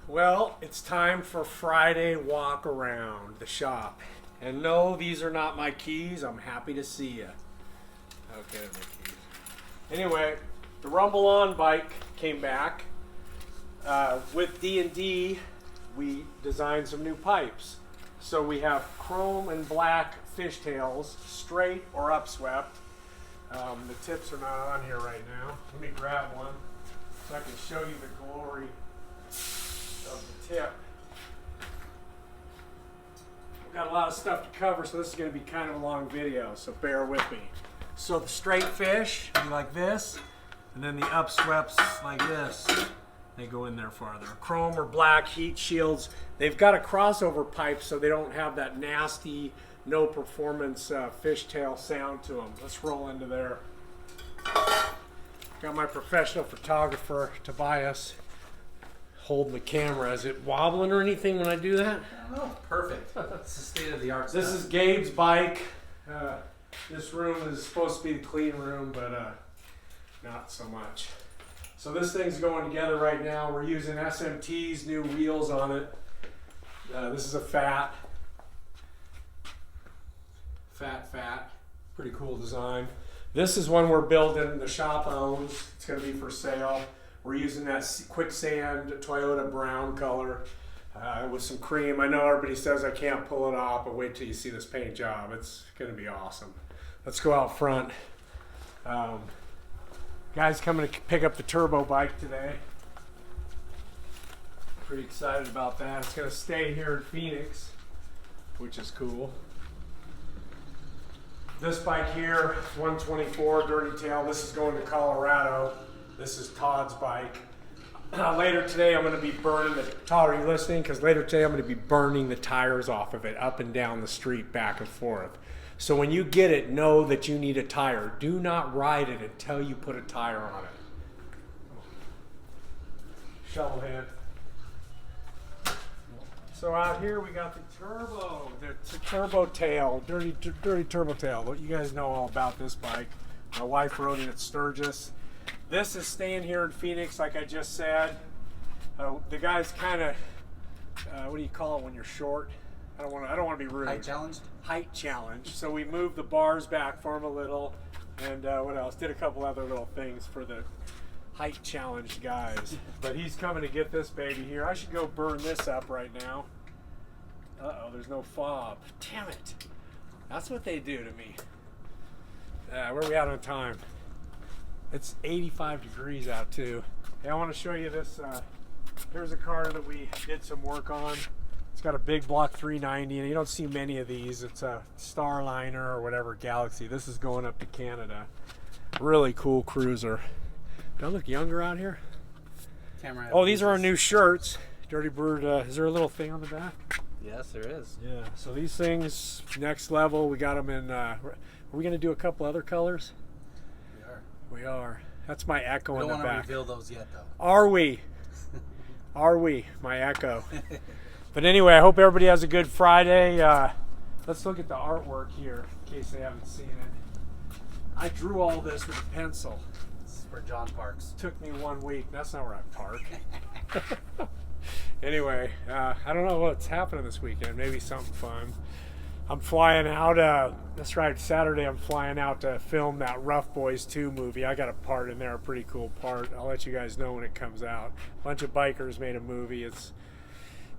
Well, it's time for Friday walk around the shop. And no, these are not my keys. I'm happy to see you. Okay, my keys. Anyway, the Rumble On bike came back. With D&D, we designed some new pipes. So we have chrome and black fishtails, straight or upswept. The tips are not on here right now. Let me grab one so I can show you the glory of the tip. We've got a lot of stuff to cover, so this is going to be kind of a long video, so bear with me. So the straight fish be like this, and then the upswepts like this. They go in there farther. Chrome or black heat shields. They've got a crossover pipe so they don't have that nasty, no performance fishtail sound to them. Let's roll into there. Got my professional photographer, Tobias, holding the camera. Is it wobbling or anything when I do that? Oh, perfect. It's the state of the art This stuff. is Gabes Bike. This room is supposed to be the clean room, but not so much. So this thing's going together right now. We're using SMT's new wheels on it. This is a fat. Pretty cool design. This is one we're building, the shop owns. It's going to be for sale. We're using that quicksand Toyota brown color with some cream. I know everybody says I can't pull it off, but wait till you see this paint job. It's going to be awesome. Let's go out front. Guy's coming to pick up the turbo bike today. Pretty excited about that. It's going to stay here in Phoenix, which is cool. This bike here, 124 Dirty Tail. This is going to Colorado. This is Todd's bike. Later today, I'm going to be burning the. Todd, are you listening? Because later today, I'm going to be burning the tires off of it up and down the street, back and forth. So when you get it, know that you need a tire. Do not ride it until you put a tire on it. Shovel head. So out here we got the turbo, the turbo tail, dirty turbo tail. You guys know all about this bike. My wife rode it at Sturgis. This is staying here in Phoenix, like I just said. The guy's kind of, what do you call it when you're short? I don't want to be rude. Height challenged? Height challenge. So we moved the bars back for him a little, and what else? Did a couple other little things for the height challenge guys. But he's coming to get this baby here. I should go burn this up right now. Uh-oh, there's no fob. Damn it. That's what they do to me. Where are we at on time? It's 85 degrees out too. Hey, I want to show you this. Here's a car that we did some work on. It's got a big block 390, and you don't see many of these. It's a Starliner or whatever Galaxy. This is going up to Canada. Really cool cruiser. Do I look younger out here? Camera. Oh, these are our new shirts. Dirty Bird, is there a little thing on the back? Yes, there is. Yeah, so these things, next level. We got them in, are we going to do a couple other colors? We are. We are. That's my Echo We in don't the want to back. reveal those yet, though. Are we? Are we? My Echo. But anyway, I hope everybody has a good Friday. Let's look at the artwork here, in case they haven't seen it. I drew all this with a pencil. This is where John parks. Took me 1 week. That's not where I park. Anyway, I don't know what's happening this weekend. Maybe something fun. I'm flying out. That's right, Saturday I'm flying out to film that Rough Boys 2 movie. I got a part in there, a pretty cool part. I'll let you guys know when it comes out. A bunch of bikers made a movie.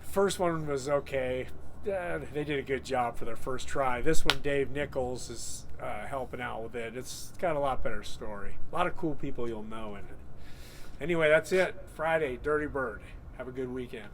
First one was okay. They did a good job for their first try. This one, Dave Nichols is helping out with it. It's got a lot better story. A lot of cool people you'll know in it. Anyway, that's it. Friday, Dirty Bird. Have a good weekend.